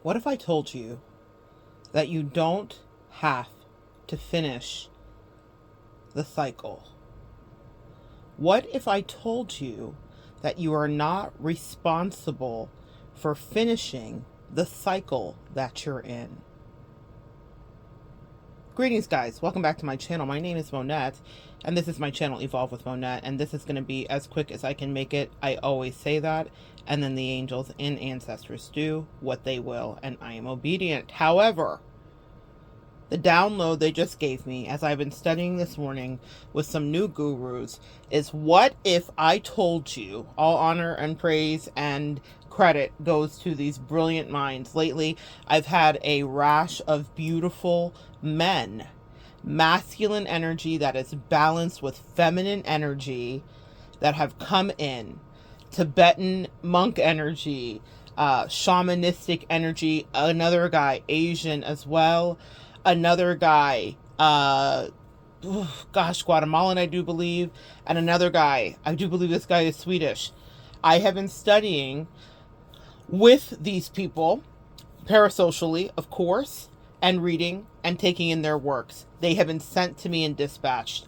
What if I told you that you don't have to finish the cycle? What if I told you that you are not responsible for finishing the cycle that you're in? Greetings, guys. Welcome back to my channel. My name is Monette, and this is my channel, Evolve with Monette, and this is going to be as quick as I can make it. I always say that, and then the angels and ancestors do what they will, and I am obedient. However, the download they just gave me, as I've been studying this morning with some new gurus, is what if I told you, all honor and praise and credit goes to these brilliant minds. Lately, I've had a rash of beautiful men, masculine energy that is balanced with feminine energy that have come in, Tibetan monk energy, shamanistic energy, another guy, Asian as well, another guy, Guatemalan, I do believe, and another guy, I do believe this guy is Swedish. I have been studying with these people, parasocially, of course, and reading and taking in their works. They have been sent to me and dispatched.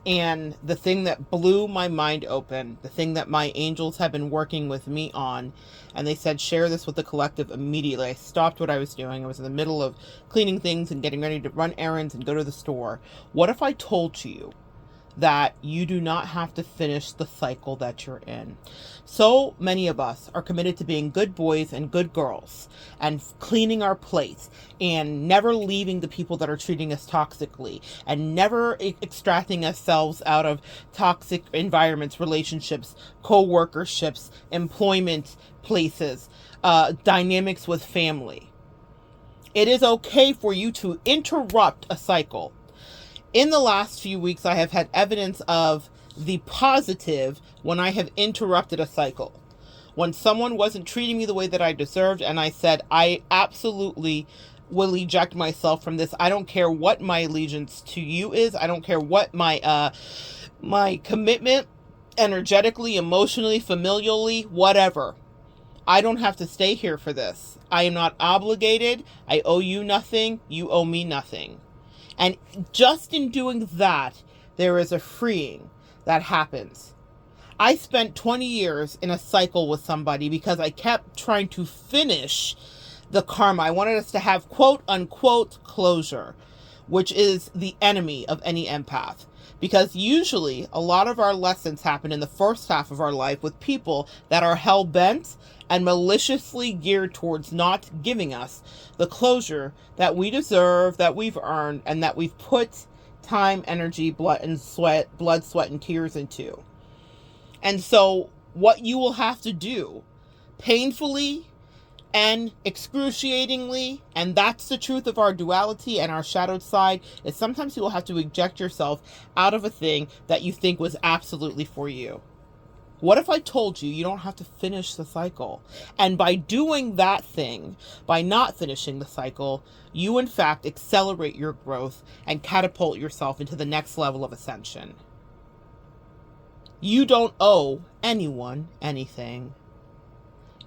And the thing that blew my mind open, the thing that my angels have been working with me on, and they said, share this with the collective immediately. I stopped what I was doing. I was in the middle of cleaning things and getting ready to run errands and go to the store. What if I told you that you do not have to finish the cycle that you're in? So many of us are committed to being good boys and good girls and cleaning our plates and never leaving the people that are treating us toxically and never extracting ourselves out of toxic environments, relationships, co-workerships, employment places, dynamics with family. It is okay for you to interrupt a cycle. In the last few weeks, I have had evidence of the positive when I have interrupted a cycle. When someone wasn't treating me the way that I deserved, and I said, I absolutely will eject myself from this. I don't care what my allegiance to you is. I don't care what my commitment, energetically, emotionally, familially, whatever. I don't have to stay here for this. I am not obligated. I owe you nothing. You owe me nothing. And just in doing that, there is a freeing that happens. I spent 20 years in a cycle with somebody because I kept trying to finish the karma. I wanted us to have quote unquote closure, which is the enemy of any empath. Because usually a lot of our lessons happen in the first half of our life with people that are hell-bent and maliciously geared towards not giving us the closure that we deserve, that we've earned, and that we've put time, energy, blood, sweat, and tears into. And so what you will have to do, painfully and excruciatingly, and that's the truth of our duality and our shadowed side, is sometimes you will have to eject yourself out of a thing that you think was absolutely for you. What if I told you you don't have to finish the cycle? And by doing that thing, by not finishing the cycle, you in fact accelerate your growth and catapult yourself into the next level of ascension. You don't owe anyone anything.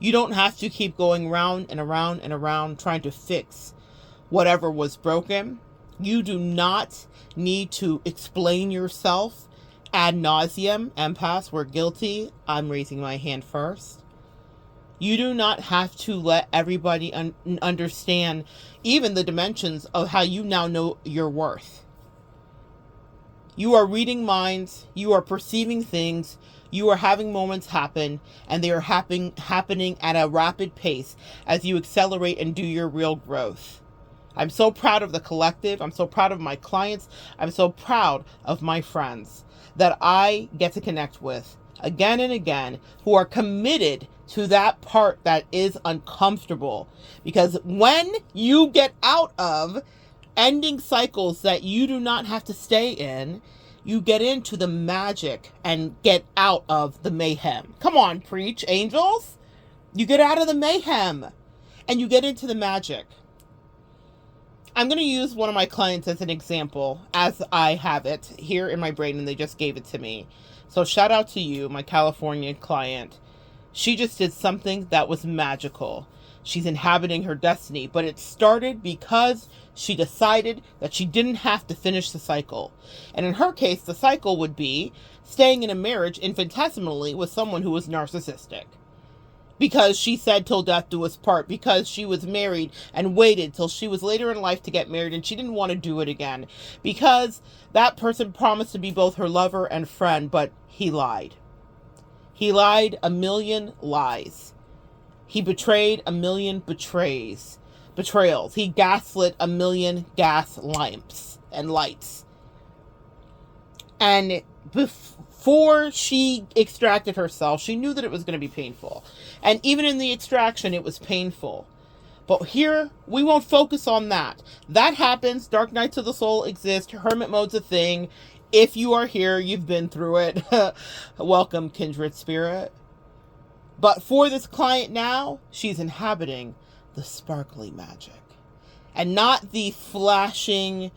You don't have to keep going round and around and around trying to fix whatever was broken. You do not need to explain yourself ad nauseum. Empaths, we're guilty. I'm raising my hand first. You do not have to let everybody understand even the dimensions of how you now know your worth. You are reading minds. You are perceiving things. You are having moments happen, and they are happening at a rapid pace as you accelerate and do your real growth. I'm so proud of the collective. I'm so proud of my clients. I'm so proud of my friends that I get to connect with again and again, who are committed to that part that is uncomfortable. Because when you get out of ending cycles that you do not have to stay in, you get into the magic and get out of the mayhem. Come on, preach, angels. You get out of the mayhem and you get into the magic. I'm going to use one of my clients as an example, as I have it here in my brain, and they just gave it to me. So shout out to you, my California client. She just did something that was magical. She's inhabiting her destiny, but it started because she decided that she didn't have to finish the cycle. And in her case, the cycle would be staying in a marriage infinitesimally with someone who was narcissistic. Because she said till death do us part, because she was married and waited till she was later in life to get married and she didn't want to do it again. Because that person promised to be both her lover and friend, but he lied. He lied a million lies. He betrayed a million betrayals. He gaslit a million gas lamps and lights. And before she extracted herself, she knew that it was going to be painful. And even in the extraction, it was painful. But here, we won't focus on that. That happens. Dark nights of the soul exist. Hermit mode's a thing. If you are here, you've been through it. Welcome, kindred spirit. But for this client now, she's inhabiting the sparkly magic. And not the flashing,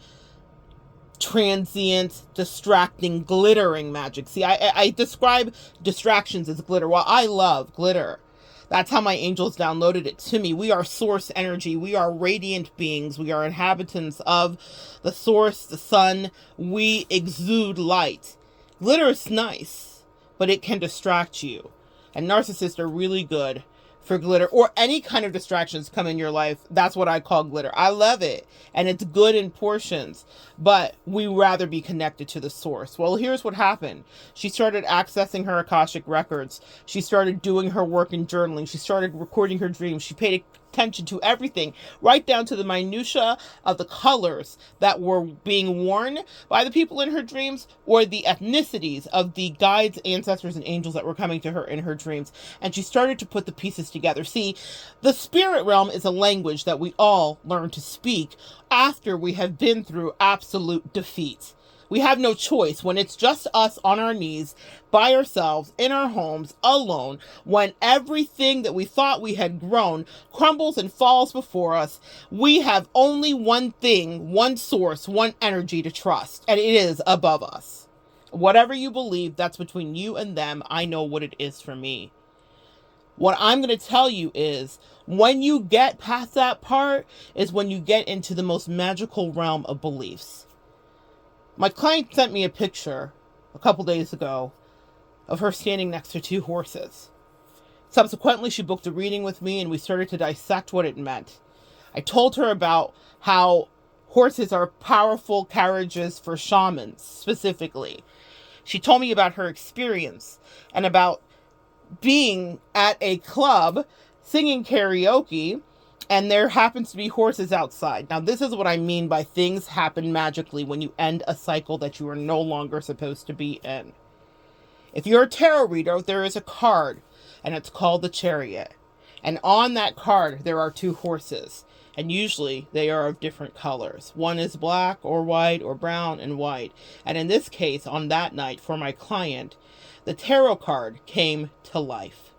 transient, distracting, glittering magic. See, I describe distractions as glitter. Well, I love glitter. That's how my angels downloaded it to me. We are source energy. We are radiant beings. We are inhabitants of the source, the sun. We exude light. Glitter is nice, but it can distract you. And narcissists are really good for glitter, or any kind of distractions come in your life. That's what I call glitter. I love it, and it's good in portions, but we rather be connected to the source. Well, here's what happened. She started accessing her Akashic records. She started doing her work in journaling. She started recording her dreams. She paid attention to everything, right down to the minutia of the colors that were being worn by the people in her dreams, or the ethnicities of the guides, ancestors, and angels that were coming to her in her dreams. And she started to put the pieces together. See, the spirit realm is a language that we all learn to speak after we have been through absolute defeat. We have no choice when it's just us on our knees, by ourselves, in our homes, alone, when everything that we thought we had grown crumbles and falls before us. We have only one thing, one source, one energy to trust, and it is above us. Whatever you believe, that's between you and them. I know what it is for me. What I'm going to tell you is, when you get past that part is when you get into the most magical realm of beliefs. My client sent me a picture a couple days ago of her standing next to two horses. Subsequently, she booked a reading with me and we started to dissect what it meant. I told her about how horses are powerful carriages for shamans, specifically. She told me about her experience and about being at a club singing karaoke, and there happens to be horses outside. Now, this is what I mean by things happen magically when you end a cycle that you are no longer supposed to be in. If you're a tarot reader, there is a card, and it's called the Chariot. And on that card, there are two horses, and usually they are of different colors. One is black or white or brown and white. And in this case, on that night, for my client, the tarot card came to life.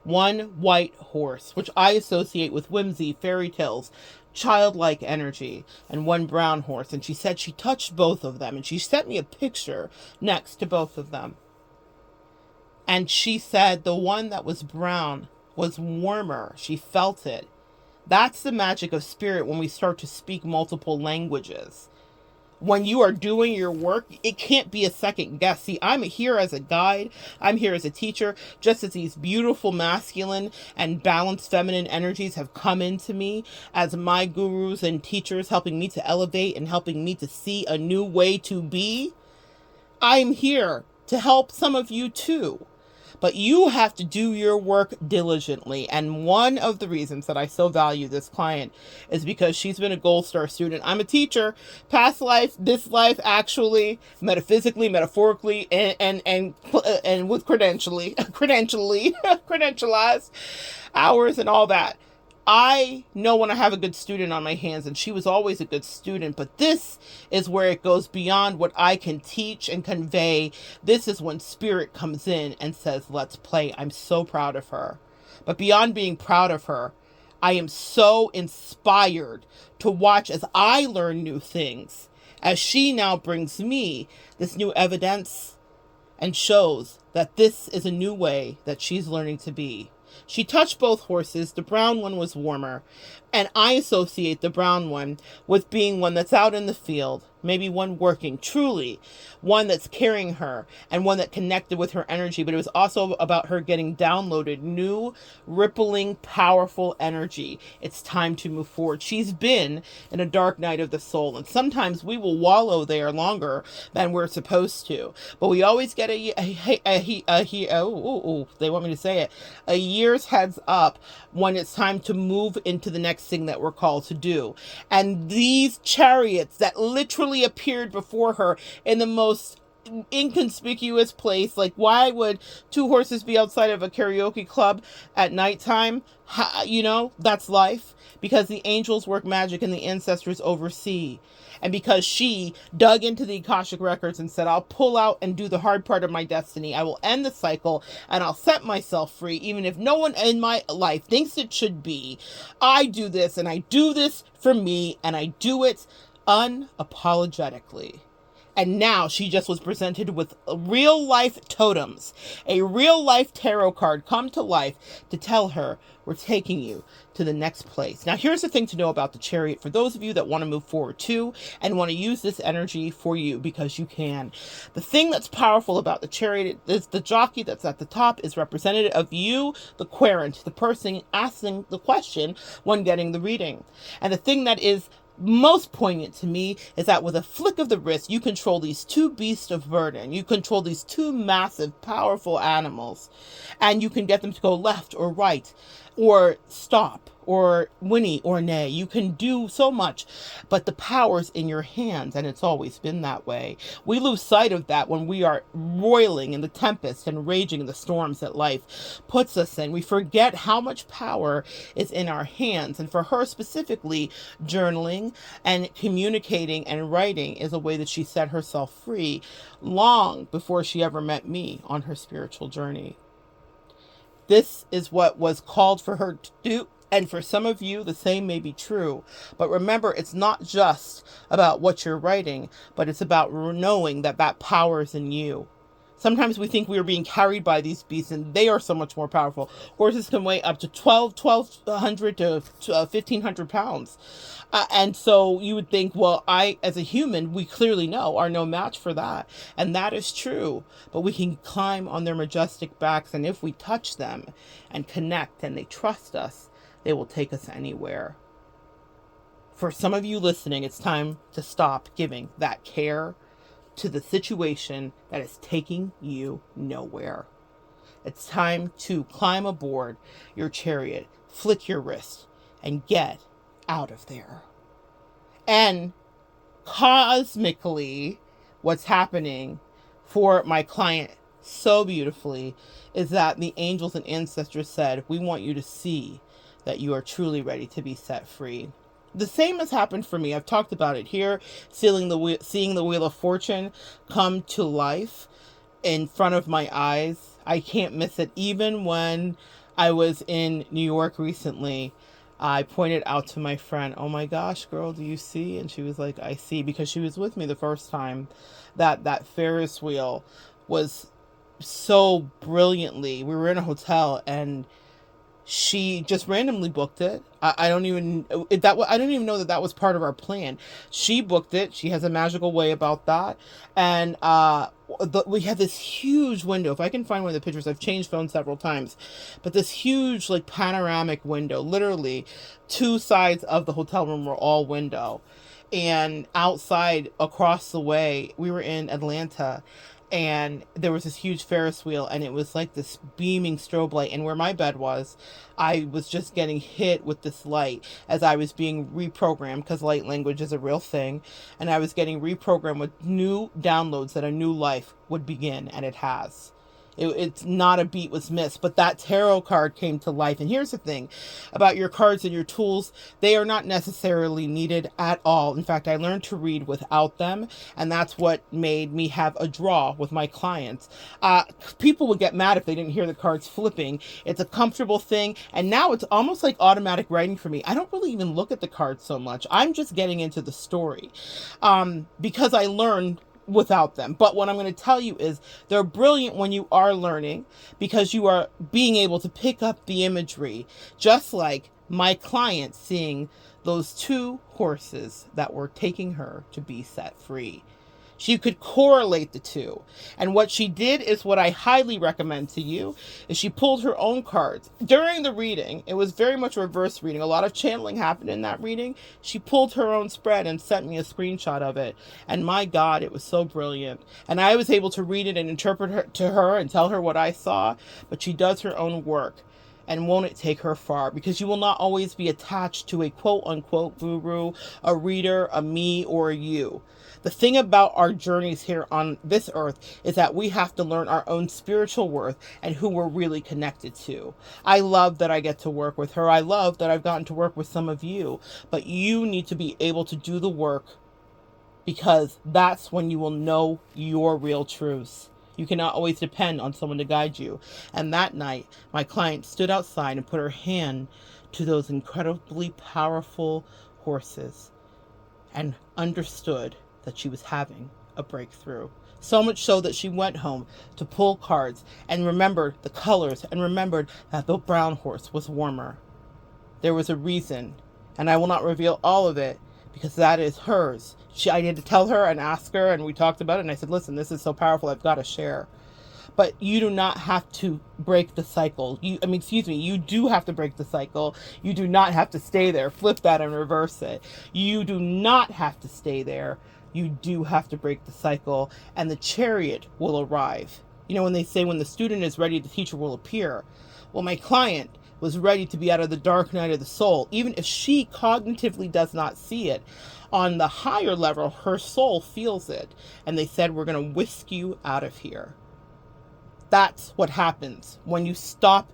One white horse, which I associate with whimsy, fairy tales, childlike energy, and one brown horse. And she said she touched both of them, and she sent me a picture next to both of them. And she said the one that was brown was warmer. She felt it. That's the magic of spirit when we start to speak multiple languages. When you are doing your work, it can't be a second guess. See, I'm here as a guide. I'm here as a teacher, just as these beautiful masculine and balanced feminine energies have come into me as my gurus and teachers, helping me to elevate and helping me to see a new way to be. I'm here to help some of you too. But you have to do your work diligently. And one of the reasons that I so value this client is because she's been a Gold Star student. I'm a teacher, past life, this life, actually, metaphysically, metaphorically, and with credentialized hours and all that. I know when I have a good student on my hands, and she was always a good student, but this is where it goes beyond what I can teach and convey. This is when spirit comes in and says, let's play. I'm so proud of her. But beyond being proud of her, I am so inspired to watch as I learn new things, as she now brings me this new evidence and shows that this is a new way that she's learning to be. She touched both horses. The brown one was warmer, and I associate the brown one with being one that's out in the field, maybe one working, truly one that's carrying her and one that connected with her energy. But it was also about her getting downloaded new, rippling, powerful energy. It's time to move forward. She's been in a dark night of the soul, and sometimes we will wallow there longer than we're supposed to. But we always get they want me to say it, a year's heads up when it's time to move into the next thing that we're called to do. And these chariots that literally appeared before her in the most inconspicuous place, like why would two horses be outside of a karaoke club at nighttime? That's life, because the angels work magic and the ancestors oversee. And because she dug into the Akashic records and said, I'll pull out and do the hard part of my destiny. I will end the cycle and I'll set myself free, even if no one in my life thinks it should be. I do this, and I do this for me, and I do it unapologetically. And now she just was presented with real life totems, a real life tarot card come to life to tell her, we're taking you to the next place. Now, here's the thing to know about the Chariot for those of you that want to move forward too and want to use this energy for you, because you can. The thing that's powerful about the Chariot is the jockey that's at the top is representative of you, the querent, the person asking the question when getting the reading. And the thing that is most poignant to me is that with a flick of the wrist, you control these two beasts of burden. You control these two massive, powerful animals, and you can get them to go left or right or stop or whinny or neigh. You can do so much, but the power's in your hands, and it's always been that way. We lose sight of that when we are roiling in the tempest and raging in the storms that life puts us in. We forget how much power is in our hands. And for her specifically, journaling and communicating and writing is a way that she set herself free long before she ever met me on her spiritual journey. This is what was called for her to do. And for some of you, the same may be true. But remember, it's not just about what you're writing, but it's about knowing that that power is in you. Sometimes we think we are being carried by these beasts, and they are so much more powerful. Horses can weigh up to 1,200 to 1,500 pounds. And so you would think, well, I, as a human, we clearly know are no match for that. And that is true. But we can climb on their majestic backs. And if we touch them and connect and they trust us, they will take us anywhere. For some of you listening, it's time to stop giving that care to the situation that is taking you nowhere. It's time to climb aboard your chariot, flick your wrist, and get out of there. And cosmically, what's happening for my client so beautifully is that the angels and ancestors said, we want you to see that you are truly ready to be set free. The same has happened for me. I've talked about it here, seeing the Wheel of Fortune come to life in front of my eyes. I can't miss it. Even when I was in New York recently, I pointed out to my friend, oh my gosh, girl, do you see? And she was like, I see, because she was with me the first time that Ferris wheel was so brilliantly. We were in a hotel and she just randomly booked it. I don't even know that was part of our plan. She booked it. She has a magical way about that. And we had this huge window. If I can find one of the pictures, I've changed phones several times, but this huge like panoramic window, literally two sides of the hotel room were all window. And outside across the way, we were in Atlanta, and there was this huge Ferris wheel, and it was like this beaming strobe light. And where my bed was, I was just getting hit with this light as I was being reprogrammed, because light language is a real thing. And I was getting reprogrammed with new downloads that a new life would begin, and it has. It's not a beat was missed, but that tarot card came to life. And here's the thing about your cards and your tools. They are not necessarily needed at all. In fact, I learned to read without them, and that's what made me have a draw with my clients. People would get mad if they didn't hear the cards flipping. It's a comfortable thing, and now it's almost like automatic writing for me. I don't really even look at the cards so much. I'm just getting into the story because I learned without them. But what I'm going to tell you is they're brilliant when you are learning, because you are being able to pick up the imagery, just like my client seeing those two horses that were taking her to be set free. She could correlate the two. And what she did is what I highly recommend to you, is she pulled her own cards. During the reading, it was very much a reverse reading. A lot of channeling happened in that reading. She pulled her own spread and sent me a screenshot of it. And my God, it was so brilliant. And I was able to read it and interpret it to her and tell her what I saw. But she does her own work. And won't it take her far? Because you will not always be attached to a quote-unquote guru, a reader, a me, or a you. The thing about our journeys here on this earth is that we have to learn our own spiritual worth and who we're really connected to. I love that I get to work with her. I love that I've gotten to work with some of you. But you need to be able to do the work, because that's when you will know your real truths. You cannot always depend on someone to guide you. And that night, my client stood outside and put her hand to those incredibly powerful horses and understood that she was having a breakthrough. So much so that she went home to pull cards and remembered the colors and remembered that the brown horse was warmer. There was a reason, and I will not reveal all of it, because that is hers. I had to tell her and ask her, and we talked about it, and I said, listen, this is so powerful, I've got to share. But you do not have to break the cycle. You do have to break the cycle. You do not have to stay there. Flip that and reverse it. You do not have to stay there. You do have to break the cycle, and the chariot will arrive. You know, when they say when the student is ready, the teacher will appear. Well, my client was ready to be out of the dark night of the soul. Even if she cognitively does not see it, on the higher level, her soul feels it. And they said, we're going to whisk you out of here. That's what happens when you stop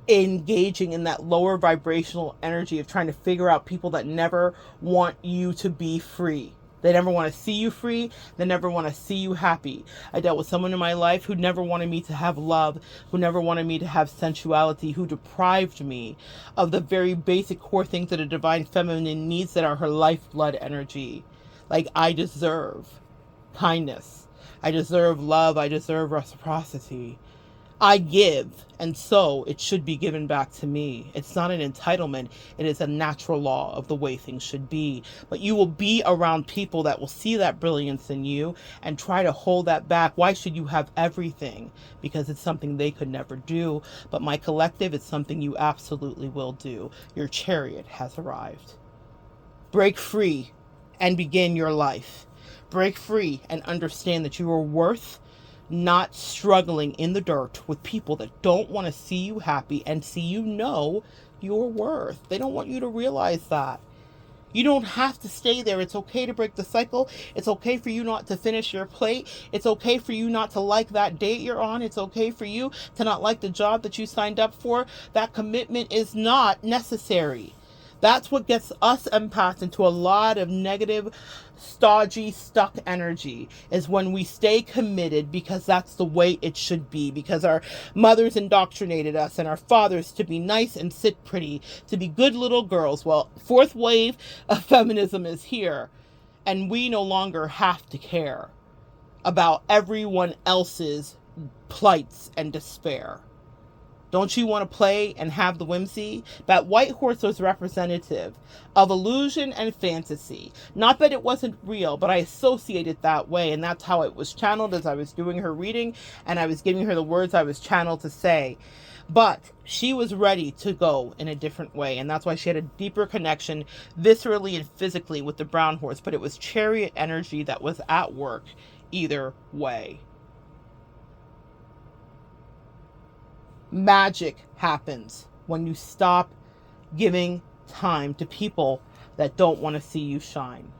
engaging in that lower vibrational energy of trying to figure out people that never want you to be free. They never want to see you free. They never want to see you happy. I dealt with someone in my life who never wanted me to have love, who never wanted me to have sensuality, who deprived me of the very basic core things that a divine feminine needs, that are her lifeblood energy. Like, I deserve kindness. I deserve love. I deserve reciprocity. I give, and so it should be given back to me. It's not an entitlement. It is a natural law of the way things should be. But you will be around people that will see that brilliance in you and try to hold that back. Why should you have everything? Because it's something they could never do. But my collective is something you absolutely will do. Your chariot has arrived. Break free and begin your life. Break free and understand that you are worth not struggling in the dirt with people that don't want to see you happy and see you know your worth. They don't want you to realize that. You don't have to stay there. It's okay to break the cycle. It's okay for you not to finish your plate. It's okay for you not to like that date you're on. It's okay for you to not like the job that you signed up for. That commitment is not necessary. That's what gets us empaths into a lot of negative, stodgy, stuck energy, is when we stay committed because that's the way it should be, because our mothers indoctrinated us and our fathers to be nice and sit pretty, to be good little girls. Well, fourth wave of feminism is here, and we no longer have to care about everyone else's plights and despair. Don't you want to play and have the whimsy? That white horse was representative of illusion and fantasy. Not that it wasn't real, but I associate it that way, and that's how it was channeled as I was doing her reading, and I was giving her the words I was channeled to say. But she was ready to go in a different way, and that's why she had a deeper connection viscerally and physically with the brown horse, but it was chariot energy that was at work either way. Magic happens when you stop giving time to people that don't want to see you shine.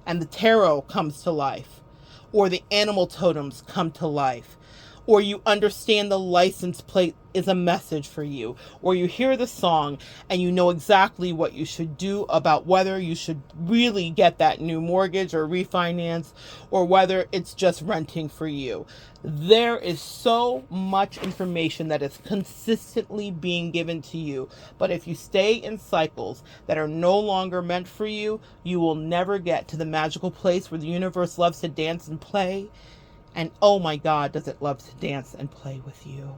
And the tarot comes to life, or the animal totems come to life, or you understand the license plate is a message for you, or you hear the song and you know exactly what you should do about whether you should really get that new mortgage or refinance, or whether it's just renting for you. There is so much information that is consistently being given to you, but if you stay in cycles that are no longer meant for you, you will never get to the magical place where the universe loves to dance and play. And oh my God, does it love to dance and play with you.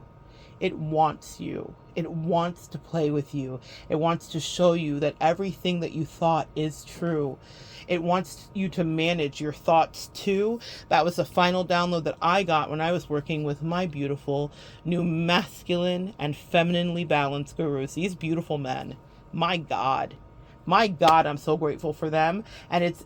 It wants you. It wants to play with you. It wants to show you that everything that you thought is true. It wants you to manage your thoughts too. That was the final download that I got when I was working with my beautiful new masculine and femininely balanced gurus. These beautiful men. My God. My God, I'm so grateful for them. And it's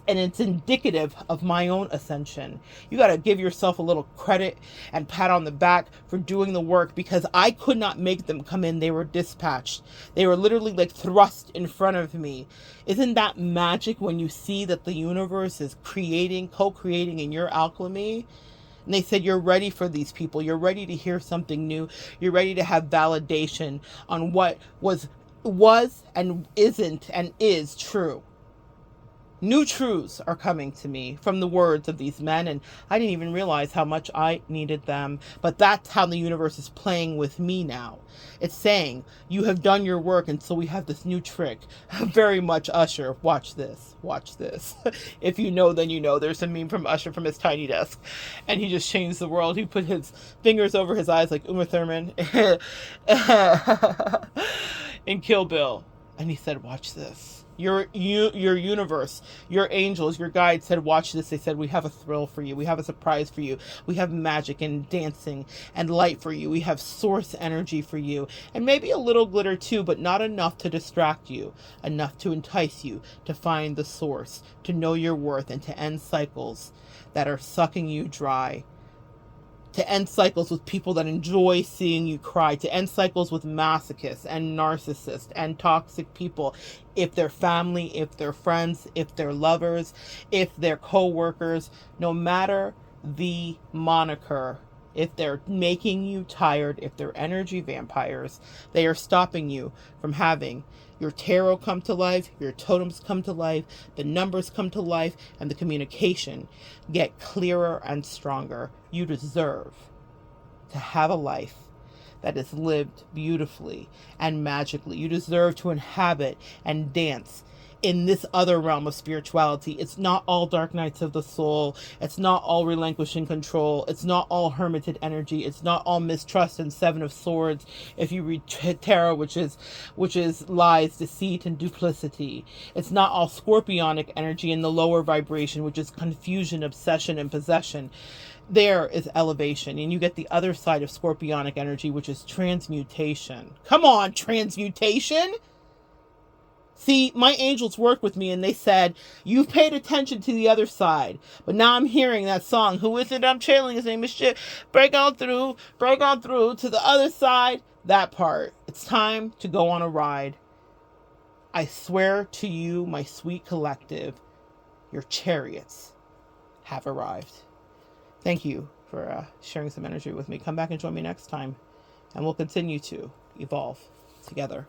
indicative of my own ascension. You got to give yourself a little credit and pat on the back for doing the work, because I could not make them come in. They were dispatched. They were literally like thrust in front of me. Isn't that magic when you see that the universe is creating, co-creating in your alchemy? And they said, you're ready for these people. You're ready to hear something new. You're ready to have validation on what was and isn't and is true. New truths are coming to me from the words of these men, and I didn't even realize how much I needed them. But that's how the universe is playing with me now. It's saying, you have done your work, and so we have this new trick. Very much Usher. Watch this. Watch this. If you know, then you know. There's a meme from Usher from his tiny desk, and he just changed the world. He put his fingers over his eyes like Uma Thurman in Kill Bill, and he said, watch this. Your universe, your angels, your guides said, watch this. They said, we have a thrill for you. We have a surprise for you. We have magic and dancing and light for you. We have source energy for you. And maybe a little glitter too, but not enough to distract you, enough to entice you to find the source, to know your worth, and to end cycles that are sucking you dry. To end cycles with people that enjoy seeing you cry, to end cycles with masochists and narcissists and toxic people, if they're family, if they're friends, if they're lovers, if they're co-workers, no matter the moniker. If they're making you tired, if they're energy vampires, they are stopping you from having your tarot come to life, your totems come to life, the numbers come to life, and the communication get clearer and stronger. You deserve to have a life that is lived beautifully and magically. You deserve to inhabit and dance in this other realm of spirituality. It's not all dark nights of the soul. It's not all relinquishing control. It's not all hermited energy. It's not all mistrust and Seven of Swords. If you read tarot, which is lies, deceit, and duplicity. It's not all scorpionic energy in the lower vibration, which is confusion, obsession, and possession. There is elevation, and you get the other side of scorpionic energy, which is transmutation. Come on, transmutation. See, my angels worked with me, and they said, you've paid attention to the other side. But now I'm hearing that song. Who is it I'm channeling? His name is Shit. Break on through to the other side. That part. It's time to go on a ride. I swear to you, my sweet collective, your chariots have arrived. Thank you for sharing some energy with me. Come back and join me next time, and we'll continue to evolve together.